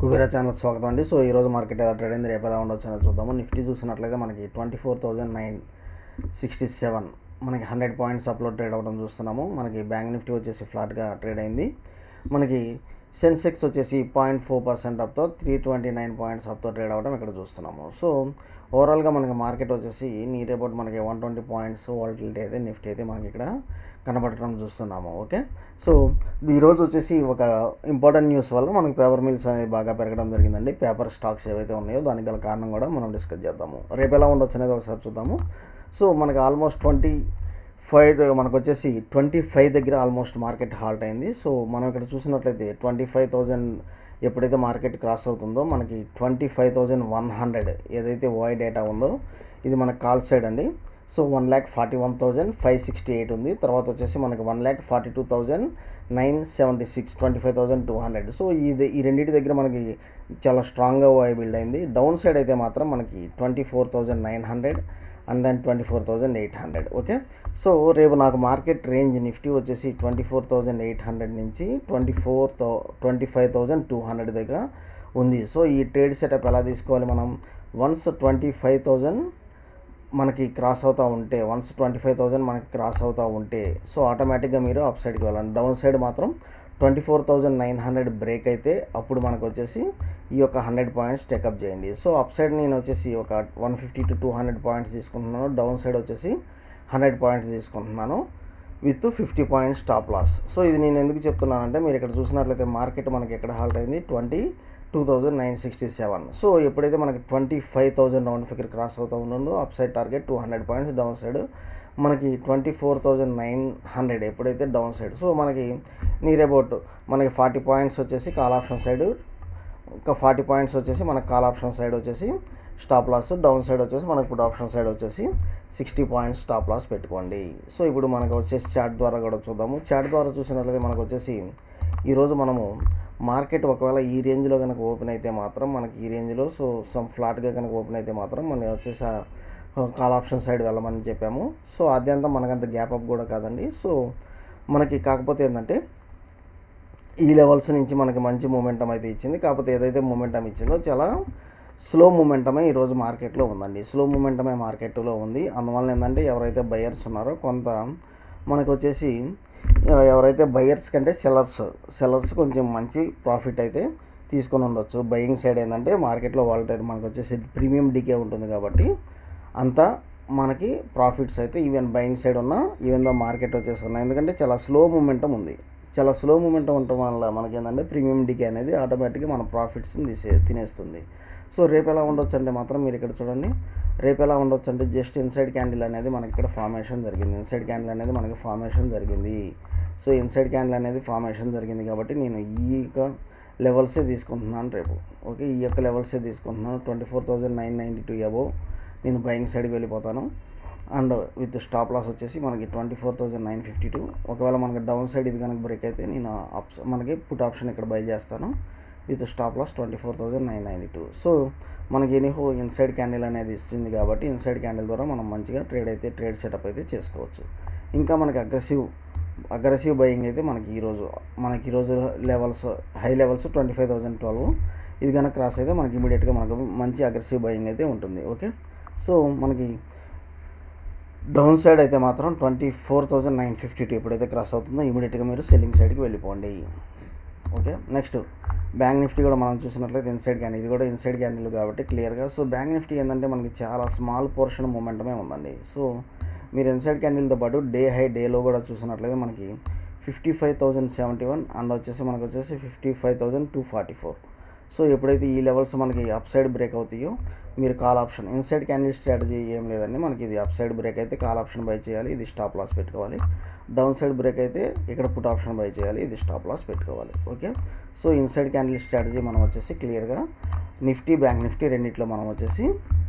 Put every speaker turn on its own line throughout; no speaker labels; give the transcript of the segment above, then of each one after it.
Kubera channel స్వాగతం అండి. So ఈరోజు మార్కెట్ ఎలా ట్రేడ్ అయింది, రేపు ఎలా ఉండొచ్చు అనేది చూద్దాము. నిఫ్టీ చూసినట్లయితే మనకి 24,967 మనకి 100 పాయింట్స్ అప్లో ట్రేడ్ అవ్వడం చూస్తున్నాము. మనకి బ్యాంక్ నిఫ్టీ వచ్చేసి ఫ్లాట్గా ట్రేడ్ అయింది. మనకి సెన్సెక్స్ వచ్చేసి 0.4% అప్తో 329 పాయింట్స్ అప్తో ట్రేడ్ అవ్వడం ఇక్కడ చూస్తున్నాము. సో ఓవరాల్గా మనకి మార్కెట్ వచ్చేసి నియర్ అబౌట్ మనకి 120 పాయింట్స్ వాలటిలిటీ అయితే నిఫ్టీ అయితే మనకి ఇక్కడ కనబడటం చూస్తున్నాము. ఓకే, సో ఈరోజు వచ్చేసి ఒక ఇంపార్టెంట్ న్యూస్ వల్ల మనకి పేపర్ మిల్స్ అనేది బాగా పెరగడం జరిగిందండి. పేపర్ స్టాక్స్ ఏవైతే ఉన్నాయో దానికి గల కారణం కూడా మనం డిస్కస్ చేద్దాము. రేపు ఎలా ఉండొచ్చు అనేది ఒకసారి చూద్దాము. సో మనకి ఆల్మోస్ట్ 25 మనకు వచ్చేసి 25 దగ్గర ఆల్మోస్ట్ మార్కెట్ హాల్ట్ అయింది. సో మనం ఇక్కడ చూసినట్లయితే 25,000 ఎప్పుడైతే మార్కెట్ క్రాస్ అవుతుందో మనకి 25,100 ఏదైతే ఓఐ డేటా ఉందో ఇది మనకు కాల్ సైడ్ అండి. సో 1,41,568 ఉంది. తర్వాత వచ్చేసి మనకి 1,42,976 25,200. సో ఈ రెండింటి దగ్గర మనకి చాలా స్ట్రాంగ్గా ఓఐ బిల్డ్ అయింది. డౌన్ సైడ్ అయితే మాత్రం మనకి 24,900 అండ్ దెన్ 24,800. ఓకే, సో రేపు నాకు మార్కెట్ రేంజ్ నిఫ్టీ వచ్చేసి 24,800 నుంచి 25,200 దగ్గర ఉంది. సో ఈ ట్రేడ్ సెటప్ ఎలా తీసుకోవాలి మనం? వన్స్ 25,000 మనకి క్రాస్ అవుతూ ఉంటే, వన్స్ 25,000 మనకి క్రాస్ అవుతూ ఉంటే సో ఆటోమేటిక్గా మీరు అప్ సైడ్కి వెళ్ళండి. డౌన్ సైడ్ మాత్రం 24,900 బ్రేక్ అయితే అప్పుడు మనకు వచ్చేసి ఈ యొక్క 100 పాయింట్స్ టేకప్ చేయండి. సో అప్ సైడ్ నేను వచ్చేసి ఒక 150 to 200 పాయింట్స్ తీసుకుంటున్నాను. డౌన్ సైడ్ వచ్చేసి 100 పాయింట్స్ తీసుకుంటున్నాను with 50 points stop loss. So ఇది నేను ఎందుకు చెప్తున్నానంటే మీరు ఇక్కడ చూసినట్లయితే మార్కెట్ మనకి ఎక్కడ హాల్ట్ అయింది 22,967. సో ఎప్పుడైతే మనకి 25,000 రౌండ్ ఫిగర్ క్రాస్ అవుతూ ఉంటుందో up side target 200 points, down side మనకి 24,900 ఎప్పుడైతే డౌన్ సైడ్. సో మనకి నియర్ అబౌట్ మనకి 40 పాయింట్స్ వచ్చేసి కాల్ ఆప్షన్ సైడ్, ఇంకా 40 పాయింట్స్ వచ్చేసి మనకి కాల్ ఆప్షన్ సైడ్ వచ్చేసి స్టాప్ లాస్, డౌన్ సైడ్ వచ్చేసి మనకి పుట్ ఆప్షన్ సైడ్ వచ్చేసి 60 పాయింట్స్ స్టాప్ లాస్ పెట్టుకోండి. సో ఇప్పుడు మనకు వచ్చేసి చార్ట్ ద్వారా కూడా చూద్దాము. చార్ట్ ద్వారా చూసినట్లయితే మనకు వచ్చేసి ఈరోజు మనము మార్కెట్ ఒకవేళ ఈ రేంజ్లో కనుక ఓపెన్ అయితే మాత్రం మనకి ఈ రేంజ్లో సో సమ్ ఫ్లాట్గా కనుక ఓపెన్ అయితే మాత్రం మనం వచ్చేసి కాల్ ఆప్షన్ సైడ్ వెళ్ళమని చెప్పాము. సో అద్యంతం మనకంత గ్యాప్ అప్ కూడా కాదండి. సో మనకి కాకపోతే ఏంటంటే ఈ లెవెల్స్ నుంచి మనకి మంచి మూమెంటం అయితే ఇచ్చింది. కాకపోతే ఏదైతే మూమెంటం ఇచ్చిందో చాలా స్లో మూమెంటమే ఈరోజు మార్కెట్లో ఉందండి. స్లో మూమెంటమే మార్కెట్లో ఉంది. అందువల్ల ఏంటంటే ఎవరైతే బయర్స్ ఉన్నారో కొంత మనకు వచ్చేసి ఎవరైతే బయర్స్ కంటే సెల్లర్స్ కొంచెం మంచి ప్రాఫిట్ అయితే తీసుకొని ఉండొచ్చు. బయింగ్ సైడ్ ఏంటంటే మార్కెట్లో వాలటైల్ మనకు వచ్చేసి ప్రీమియం డికే ఉంటుంది కాబట్టి అంతా మనకి ప్రాఫిట్స్ అయితే ఈవెన్ బయింగ్ సైడ్ ఉన్న ఈవెన్ దో మార్కెట్ వచ్చేసి ఉన్నాయి. ఎందుకంటే చాలా స్లో మూమెంటం ఉంది. చాలా స్లో మూమెంటం ఉండటం వల్ల మనకి ఏంటంటే ప్రీమియం డికే అనేది ఆటోమేటిక్గా మన ప్రాఫిట్స్ని తినేస్తుంది. సో రేపు ఎలా ఉండొచ్చు అంటే మాత్రం మీరు ఇక్కడ చూడండి. రేపు ఎలా ఉండొచ్చు అంటే జస్ట్ ఇన్సైడ్ క్యాండిల్ అనేది మనకి ఇక్కడ ఫార్మేషన్ జరిగింది. ఇన్సైడ్ క్యాండిల్ అనేది మనకి ఫార్మేషన్ జరిగింది. సో ఇన్సైడ్ క్యాండిల్ అనేది ఫార్మేషన్ జరిగింది కాబట్టి నేను ఈ యొక్క లెవెల్సే తీసుకుంటున్నాను రేపు. ఓకే, ఈ యొక్క లెవెల్సే తీసుకుంటున్నాను. 24,992 అబోవ్ నేను బయింగ్ సైడ్కి వెళ్ళిపోతాను. అండ్ విత్ స్టాప్ లాస్ వచ్చేసి మనకి 24,952. ఒకవేళ మనకి డౌన్ సైడ్ ఇది కనుక బ్రేక్ అయితే నేను మనకి పుట్ ఆప్షన్ ఇక్కడ బై చేస్తాను విత్ స్టాప్ లాస్ 24,992. సో మనకి ఎనీహో ఇన్సైడ్ క్యాండిల్ అనేది ఇస్తుంది కాబట్టి ఇన్సైడ్ క్యాండిల్ ద్వారా మనం మంచిగా ట్రేడ్ సెటప్ అయితే చేసుకోవచ్చు. ఇంకా మనకి అగ్రెసివ్ బయింగ్ అయితే మనకి ఈరోజు లెవెల్స్ హై లెవెల్స్ 25,012 ఇది కనుక క్రాస్ అయితే మనకి ఇమీడియట్గా మనకు మంచి అగ్రెసివ్ బయింగ్ అయితే ఉంటుంది. ఓకే, సో మనకి డౌన్ సైడ్ అయితే మాత్రం 24,952 ఎప్పుడైతే క్రాస్ అవుతుందో ఇమీడియట్గా మీరు సెల్లింగ్ సైడ్కి వెళ్ళిపోండి. ఓకే, నెక్స్ట్ బ్యాంక్ నిఫ్టీ కూడా మనం చూసినట్లయితే ఇన్సైడ్ క్యాండిల్, ఇది కూడా ఇన్సైడ్ క్యాండిల్ కాబట్టి క్లియర్గా. సో బ్యాంక్ నిఫ్టీ ఏంటంటే మనకి చాలా స్మాల్ పోర్షన్ మూమెంటమే ఉందండి. సో మీరు ఇన్సైడ్ క్యాండిల్తో పాటు డే హై డేలో కూడా చూసినట్లయితే మనకి 55,071 అండ్ వచ్చేసి మనకు వచ్చేసి 55,244. సో ఎప్పుడైతే ఈ లెవెల్స్ మనకి అప్ సైడ్ బ్రేక్ అవుతాయో మీరు call option inside candle strategy ఏం లేదండి. మనకి ఇది అప్ సైడ్ బ్రేక్ అయితే కాల్ ఆప్షన్ బై చేయాలి, ఇది స్టాప్ లాస్ పెట్టుకోవాలి. డౌన్ సైడ్ బ్రేక్ అయితే ఇక్కడ పుట్ ఆప్షన్ బై చేయాలి, ఇది స్టాప్ లాస్ పెట్టుకోవాలి. Okay, so inside candle strategy మనం వచ్చేసి క్లియర్గా నిఫ్టీ బ్యాంక్ నిఫ్టీ రెండిట్లో మనం వచ్చేసి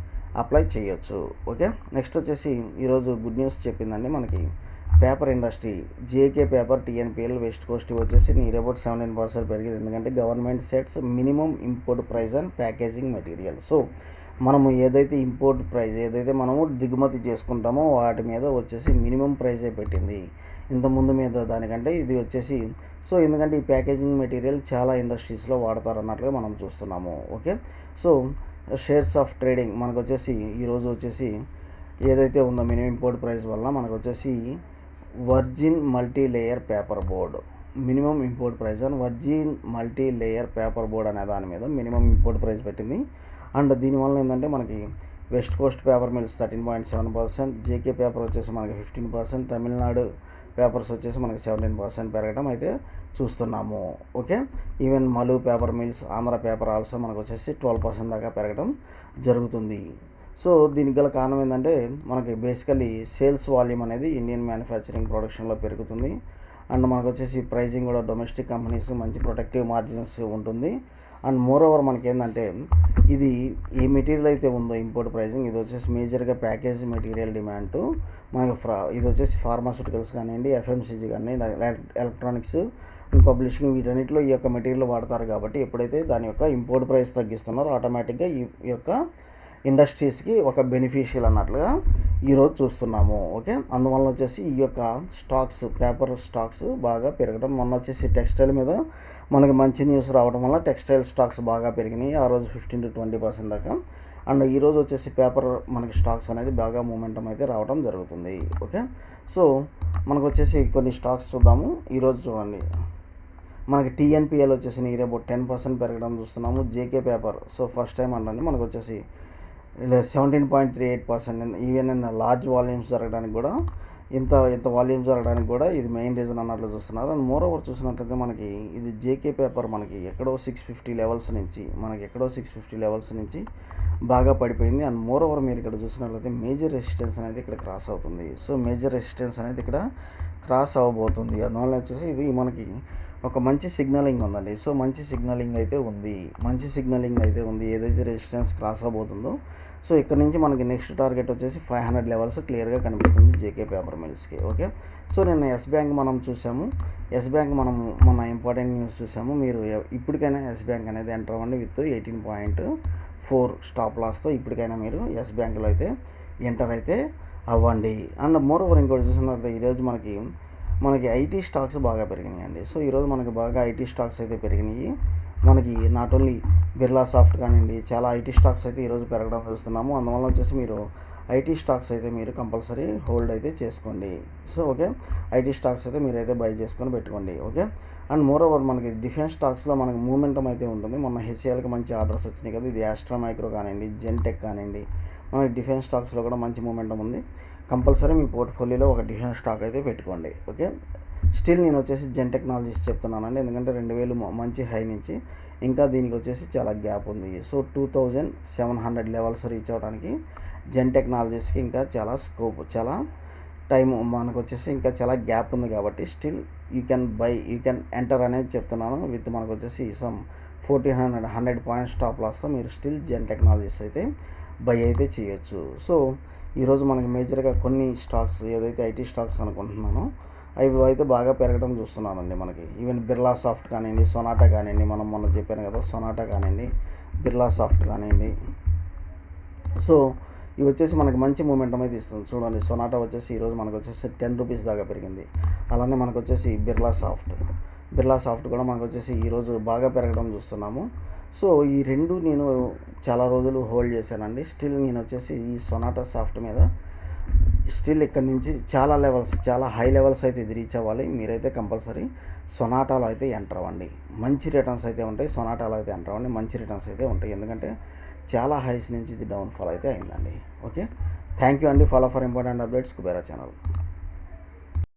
అప్లై చేయొచ్చు. ఓకే, నెక్స్ట్ వచ్చేసి ఈరోజు గుడ్ న్యూస్ చెప్పిందండి మనకి paper industry JK paper TNPL west Coast వచ్చేసి నియర్ అబౌట్ 17% పెరిగింది. ఎందుకంటే government sets minimum import price and packaging material. So మనము ఏదైతే ఇంపోర్ట్ ప్రైస్ ఏదైతే మనము దిగుమతి చేసుకుంటామో వాటి మీద వచ్చేసి మినిమం ప్రైజే పెట్టింది. ఇంతకుముందు మీద దానికంటే ఇది వచ్చేసి సో ఎందుకంటే ఈ ప్యాకేజింగ్ మెటీరియల్ చాలా ఇండస్ట్రీస్లో వాడతారు అన్నట్లుగా మనం చూస్తున్నాము. Okay, so shares of trading మనకు వచ్చేసి ఈరోజు వచ్చేసి ఏదైతే ఉందో మినిమం ఇంపోర్ట్ ప్రైస్ వల్ల మనకు వచ్చేసి virgin multi layer paper board minimum import price అని virgin multi layer paper board అనే దాని మీద మినిమం ఇంపోర్ట్ ప్రైస్ పెట్టింది. అండ్ దీనివల్ల ఏంటంటే మనకి west coast paper mills 13.7%, JK paper వచ్చేసి మనకి 15%, తమిళనాడు పేపర్స్ వచ్చేసి మనకి 17% పెరగడం అయితే చూస్తున్నాము. Okay, even Malu paper mills, Andhra paper also మనకు వచ్చేసి 12% దాకా పెరగడం జరుగుతుంది. సో దీనికి గల కారణం ఏంటంటే మనకి బేసికలీ సేల్స్ వాల్యూమ్ అనేది ఇండియన్ మ్యానుఫ్యాక్చరింగ్ ప్రొడక్షన్లో పెరుగుతుంది. అండ్ మనకు వచ్చేసి ప్రైజింగ్ కూడా డొమెస్టిక్ కంపెనీస్ మంచి ప్రొటెక్టివ్ మార్జిన్స్ ఉంటుంది. అండ్ మోర్ ఓవర్ మనకి ఏంటంటే ఇది ఏ మెటీరియల్ అయితే ఉందో ఇంపోర్ట్ ప్రైజింగ్ ఇది వచ్చేసి మేజర్గా ప్యాకేజ్ మెటీరియల్ డిమాండ్ మనకి ఇది వచ్చేసి ఫార్మాస్యూటికల్స్ కానివ్వండి, ఎఫ్ఎంసీజీ కానీ, ఎలక్ట్రానిక్స్ అండ్ పబ్లిషింగ్ వీటన్నిటిలో ఈ యొక్క మెటీరియల్ వాడతారు. కాబట్టి ఎప్పుడైతే దాని యొక్క ఇంపోర్ట్ ప్రైస్ తగ్గిస్తున్నారో ఆటోమేటిక్గా ఈ యొక్క ఇండస్ట్రీస్కి ఒక బెనిఫిషియల్ అన్నట్లుగా ఈరోజు చూస్తున్నాము. ఓకే, అందువల్ల వచ్చేసి ఈ యొక్క స్టాక్స్ పేపర్ స్టాక్స్ బాగా పెరగడం, మొన్న వచ్చేసి టెక్స్టైల్ మీద మనకి మంచి న్యూస్ రావడం వల్ల టెక్స్టైల్ స్టాక్స్ బాగా పెరిగినాయి ఆ రోజు 15 to 20% దాకా. అండ్ ఈరోజు వచ్చేసి పేపర్ మనకి స్టాక్స్ అనేది బాగా మూమెంటం అయితే రావడం జరుగుతుంది. ఓకే, సో మనకు వచ్చేసి కొన్ని స్టాక్స్ చూద్దాము. ఈరోజు చూడండి మనకి టీఎన్పిఎల్ వచ్చేసి నియర్ అబౌట్ 10% పెరగడం చూస్తున్నాము. JK paper so first time అంటే మనకు వచ్చేసి 17.38%. ఈవెన్ ఇన్ లార్జ్ వాల్యూమ్స్ జరగడానికి కూడా ఇంత వాల్యూమ్స్ జరగడానికి కూడా ఇది మెయిన్ రీజన్ అన్నట్లు చూస్తున్నారు. అండ్ మోర్ ఓవర్ చూసినట్లయితే మనకి ఇది జేకే పేపర్ మనకి ఎక్కడో 650 లెవెల్స్ నుంచి బాగా పడిపోయింది. అండ్ మోర్ ఓవర్ మీరు ఇక్కడ చూసినట్లయితే మేజర్ రెసిస్టెన్స్ అనేది ఇక్కడ క్రాస్ అవుతుంది. సో మేజర్ రెసిస్టెన్స్ అనేది ఇక్కడ క్రాస్ అవ్వబోతుంది. అందువల్ల వచ్చేసి ఇది మనకి ఒక మంచి సిగ్నలింగ్ ఉందండి. సో మంచి సిగ్నలింగ్ అయితే ఉంది ఏదైతే రెసిస్టెన్స్ క్రాస్ అవబోతుందో. సో ఇక్కడ నుంచి మనకి నెక్స్ట్ టార్గెట్ వచ్చేసి 500 లెవెల్స్ క్లియర్గా కనిపిస్తుంది జేకే పేపర్ మిల్స్కి. ఓకే, సో నిన్న ఎస్ బ్యాంక్ మనం చూసాము. ఎస్ బ్యాంక్ మనం మన ఇంపార్టెంట్ న్యూస్ చూసాము. మీరు ఇప్పటికైనా ఎస్ బ్యాంక్ అనేది ఎంటర్ అవ్వండి విత్ 18.4 స్టాప్ లాస్తో. ఇప్పటికైనా మీరు ఎస్ బ్యాంక్లో అయితే ఎంటర్ అయితే అవ్వండి. అండ్ మోర్ ఓవర్ ఇంకోటి చూసినట్లయితే ఈరోజు మనకి ఐటీ స్టాక్స్ బాగా పెరిగినాయి అండి. సో ఈరోజు మనకి బాగా ఐటీ స్టాక్స్ అయితే పెరిగినాయి. మనకి నాట్ ఓన్లీ బిర్లా సాఫ్ట్ కానివ్వండి చాలా ఐటీ స్టాక్స్ అయితే ఈరోజు పెరగడం చూస్తున్నాము. అందువల్ల వచ్చేసి మీరు ఐటీ స్టాక్స్ అయితే మీరు కంపల్సరీ హోల్డ్ అయితే చేసుకోండి. సో ఓకే, ఐటీ స్టాక్స్ అయితే మీరైతే బై చేసుకొని పెట్టుకోండి. ఓకే, అండ్ మోర్ ఓవర్ మనకి డిఫెన్స్ స్టాక్స్లో మనకి మూమెంటం అయితే ఉంటుంది. మొన్న హెచ్సిఎల్కి మంచి ఆర్డర్స్ వచ్చినాయి కదా, ఇది ఆస్ట్రా మైక్రో కానివ్వండి, జెన్టెక్ కానివ్వండి, మనకి డిఫెన్స్ స్టాక్స్లో కూడా మంచి మూమెంటం ఉంది. కంపల్సరీ మీ పోర్ట్ఫోలియోలో ఒక డిఫెన్స్ స్టాక్ అయితే పెట్టుకోండి. ఓకే, స్టిల్ నేను వచ్చేసి జెన్ టెక్నాలజీస్ చెప్తున్నానండి, ఎందుకంటే 2000 మంచి హై నుంచి ఇంకా దీనికి వచ్చేసి చాలా గ్యాప్ ఉంది. సో 2700 లెవెల్స్ రీచ్ అవ్వడానికి జెన్ టెక్నాలజీస్కి ఇంకా చాలా స్కోప్, చాలా టైం మనకు వచ్చేసి ఇంకా చాలా గ్యాప్ ఉంది. కాబట్టి స్టిల్ యూ కెన్ ఎంటర్ అనేది చెప్తున్నాను. విత్ మనకు వచ్చేసి సమ్ 1400 పాయింట్స్ స్టాప్ లాస్తో మీరు స్టిల్ జెన్ టెక్నాలజీస్ అయితే బై అయితే చేయొచ్చు. సో ఈరోజు మనకి మేజర్గా కొన్ని స్టాక్స్ ఏదైతే ఐటీ స్టాక్స్ అనుకుంటున్నానో అవి అయితే బాగా పెరగడం చూస్తున్నానండి. మనకి ఈవెన్ బిర్లా సాఫ్ట్ కానివ్వండి, సొనాటా కానివ్వండి, మనం మొన్న చెప్పాను కదా సొనాటా కానివ్వండి, బిర్లా సాఫ్ట్ కానివ్వండి. సో ఇవి వచ్చేసి మనకి మంచి మూమెంటం అయితే ఇస్తుంది. చూడండి సొనాటా వచ్చేసి ఈరోజు మనకు వచ్చేసి 10 రూపీస్ దాకా పెరిగింది. అలానే మనకు వచ్చేసి బిర్లా సాఫ్ట్ కూడా మనకు వచ్చేసి ఈరోజు బాగా పెరగడం చూస్తున్నాము. సో ఈ రెండు నేను చాలా రోజులు హోల్డ్ చేశానండి. స్టిల్ నేను వచ్చేసి ఈ సొనాటా సాఫ్ట్ మీద స్టిల్ ఇక్కడ నుంచి చాలా హై లెవెల్స్ అయితే ఇది రీచ్ అవ్వాలి. మీరైతే కంపల్సరీ సొనాటాలో అయితే ఎంటర్ అవ్వండి. మంచి రిటర్న్స్ అయితే ఉంటాయి. సొనాటాలో అయితే ఎంటర్ అవ్వండి, మంచి రిటర్న్స్ అయితే ఉంటాయి. ఎందుకంటే చాలా హైస్ నుంచి ఇది డౌన్ఫాల్ అయితే అయిందండి. ఓకే, థ్యాంక్ యూ అండి. Follow for important updates Kubera channel.